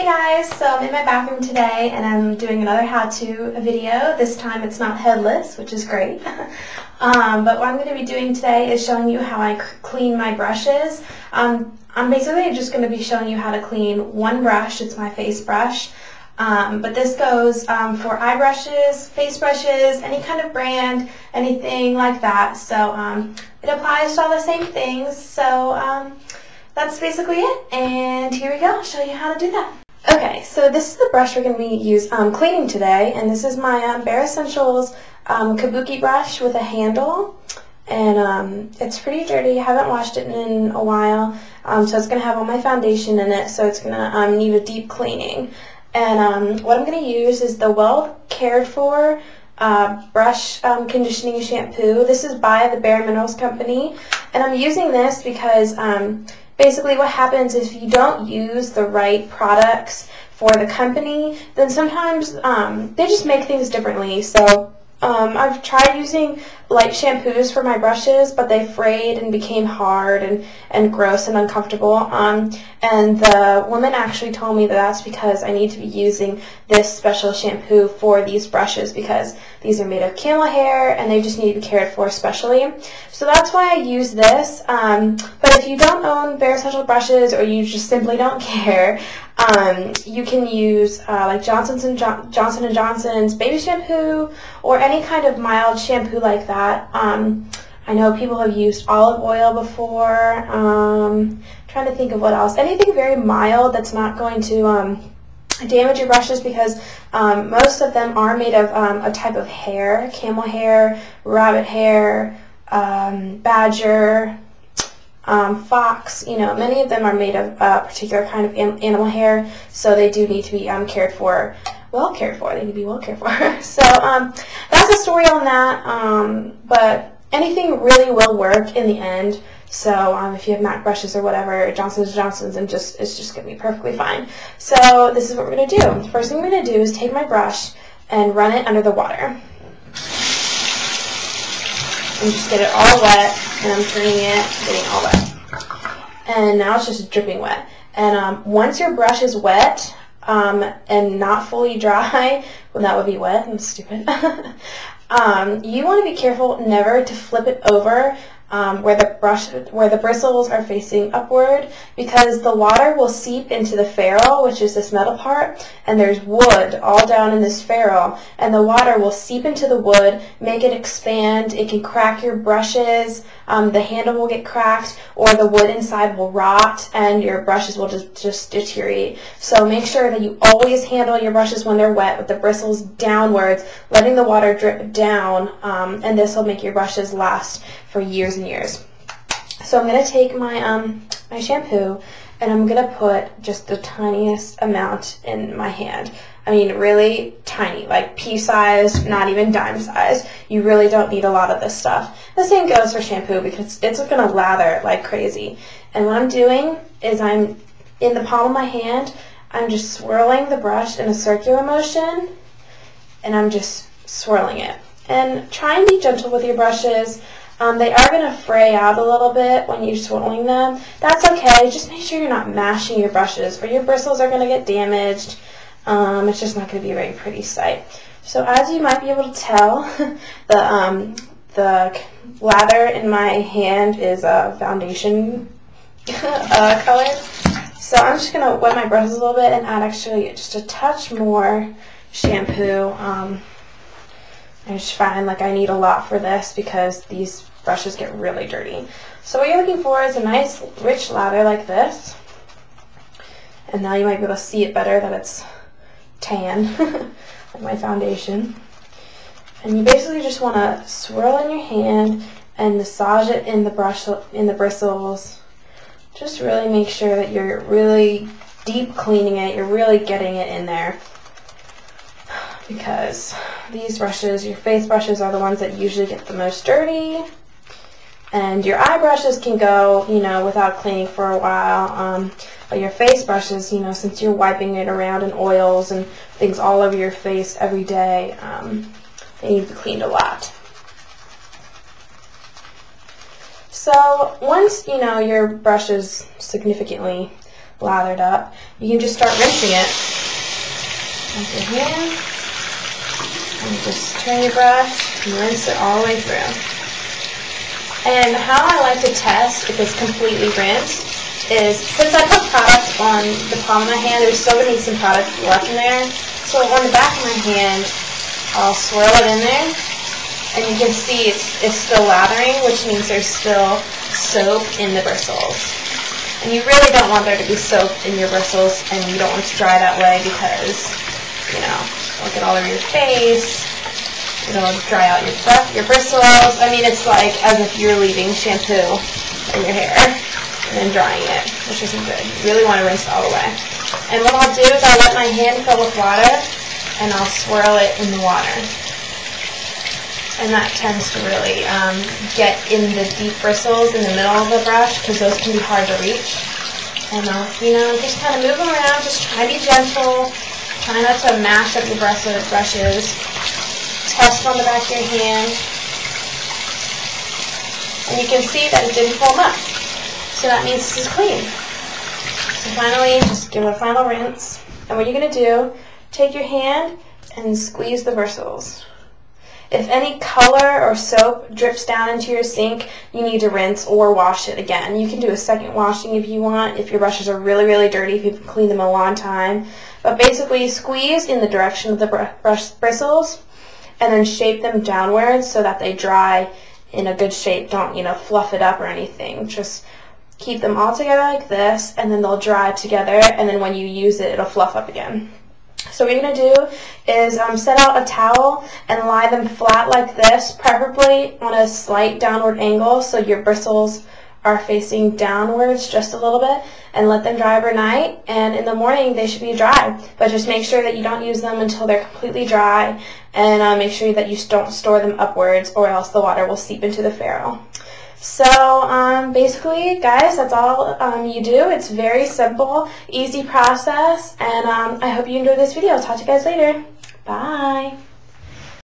guys, so I'm in my bathroom today and I'm doing another how-to video. This time it's not headless, which is great. But what I'm going to be doing today is showing you how I clean my brushes. I'm basically just going to be showing you how to clean one brush. It's my face brush. But this goes for eye brushes, face brushes, any kind of brand, anything like that. So it applies to all the same things. So that's basically it, and here we go. I'll show you how to do that. Okay, so this is the brush we're going to be cleaning today, and this is my Bare Escentuals kabuki brush with a handle, and it's pretty dirty. I haven't washed it in a while, so it's going to have all my foundation in it, so it's going to need a deep cleaning. And what I'm going to use is the Well Cared For brush conditioning shampoo. This is by the Bare Minerals company, and I'm using this because basically what happens is if you don't use the right products for the company, then sometimes they just make things differently. So I've tried using light shampoos for my brushes, but they frayed and became hard and gross and uncomfortable. And the woman actually told me that that's because I need to be using this special shampoo for these brushes because these are made of camel hair and they just need to be cared for specially. So that's why I use this. But if you don't own Bare Essential brushes or you just simply don't care, you can use like Johnson & Johnson's baby shampoo or any kind of mild shampoo like that. I know people have used olive oil before. Trying to think of what else. Anything very mild that's not going to damage your brushes, because most of them are made of a type of hair, camel hair, rabbit hair, badger, fox. You know, many of them are made of a particular kind of animal hair, so they do need to be cared for. Well cared for. They need to be well cared for. So that's the story on that. But anything really will work in the end. So if you have MAC brushes or whatever, Johnson & Johnson's, and it's just going to be perfectly fine. So this is what we're going to do. The first thing we're going to do is take my brush and run it under the water. And just get it all wet, and I'm turning it, getting all wet. And now it's just dripping wet. And once your brush is wet, and not fully dry, well, that would be wet and stupid. You want to be careful never to flip it over where the bristles are facing upward, because the water will seep into the ferrule, which is this metal part, and there's wood all down in this ferrule, and the water will seep into the wood, make it expand. It can crack your brushes, the handle will get cracked, or the wood inside will rot, and your brushes will just deteriorate. So make sure that you always handle your brushes when they're wet with the bristles downwards, letting the water drip down, and this will make your brushes last for years and years. So I'm going to take my my shampoo, and I'm going to put just the tiniest amount in my hand. I mean, really tiny, like pea size, not even dime size. You really don't need a lot of this stuff. The same goes for shampoo, because it's going to lather like crazy. And what I'm doing is I'm in the palm of my hand, I'm just swirling the brush in a circular motion, and I'm just swirling it. And try and be gentle with your brushes. They are going to fray out a little bit when you're swirling them. That's okay. Just make sure you're not mashing your brushes, or your bristles are going to get damaged. It's just not going to be a very pretty sight. So as you might be able to tell, the lather in my hand is a foundation color. So I'm just going to wet my brushes a little bit and add actually just a touch more shampoo. I just find like I need a lot for this because these brushes get really dirty. So what you're looking for is a nice rich lather like this. And now you might be able to see it better that it's tan, like my foundation. And you basically just want to swirl in your hand and massage it in the bristles. Just really make sure that you're really deep cleaning it. You're really getting it in there, because these brushes, your face brushes, are the ones that usually get the most dirty, and your eye brushes can go, you know, without cleaning for a while, but your face brushes, you know, since you're wiping it around in oils and things all over your face every day, they need to be cleaned a lot. So once, you know, your brush is significantly lathered up, you can just start rinsing it with your hand. And just turn your brush and rinse it all the way through. And how I like to test if it's completely rinsed is, since I put product on the palm of my hand, there's still going to be some product left in there. So on the back of my hand, I'll swirl it in there, and you can see it's still lathering, which means there's still soap in the bristles. And you really don't want there to be soap in your bristles, and you don't want it to dry that way because, you know, it'll get all over your face, it'll dry out your bristles. I mean, it's like as if you're leaving shampoo in your hair and then drying it, which isn't good. You really want to rinse it all the way. And what I'll do is I'll let my hand fill with water, and I'll swirl it in the water. And that tends to really get in the deep bristles in the middle of the brush, because those can be hard to reach. And I'll, you know, just kind of move them around, just try to be gentle, try not to mash up your brushes. Test on the back of your hand. And you can see that it didn't foam up. So that means this is clean. So finally, just give it a final rinse. And what you're going to do, take your hand and squeeze the bristles. If any color or soap drips down into your sink, you need to rinse or wash it again. You can do a second washing if you want, if your brushes are really, really dirty, if you've cleaned them a long time. But basically, squeeze in the direction of the brush bristles and then shape them downwards so that they dry in a good shape. Don't, you know, fluff it up or anything. Just keep them all together like this, and then they'll dry together, and then when you use it, it'll fluff up again. So what you're going to do is set out a towel and lie them flat like this, preferably on a slight downward angle so your bristles are facing downwards just a little bit, and let them dry overnight, and in the morning they should be dry. But just make sure that you don't use them until they're completely dry, and make sure that you don't store them upwards, or else the water will seep into the ferrule. So basically, guys, that's all you do. It's very simple, easy process, and I hope you enjoyed this video. I'll talk to you guys later. Bye.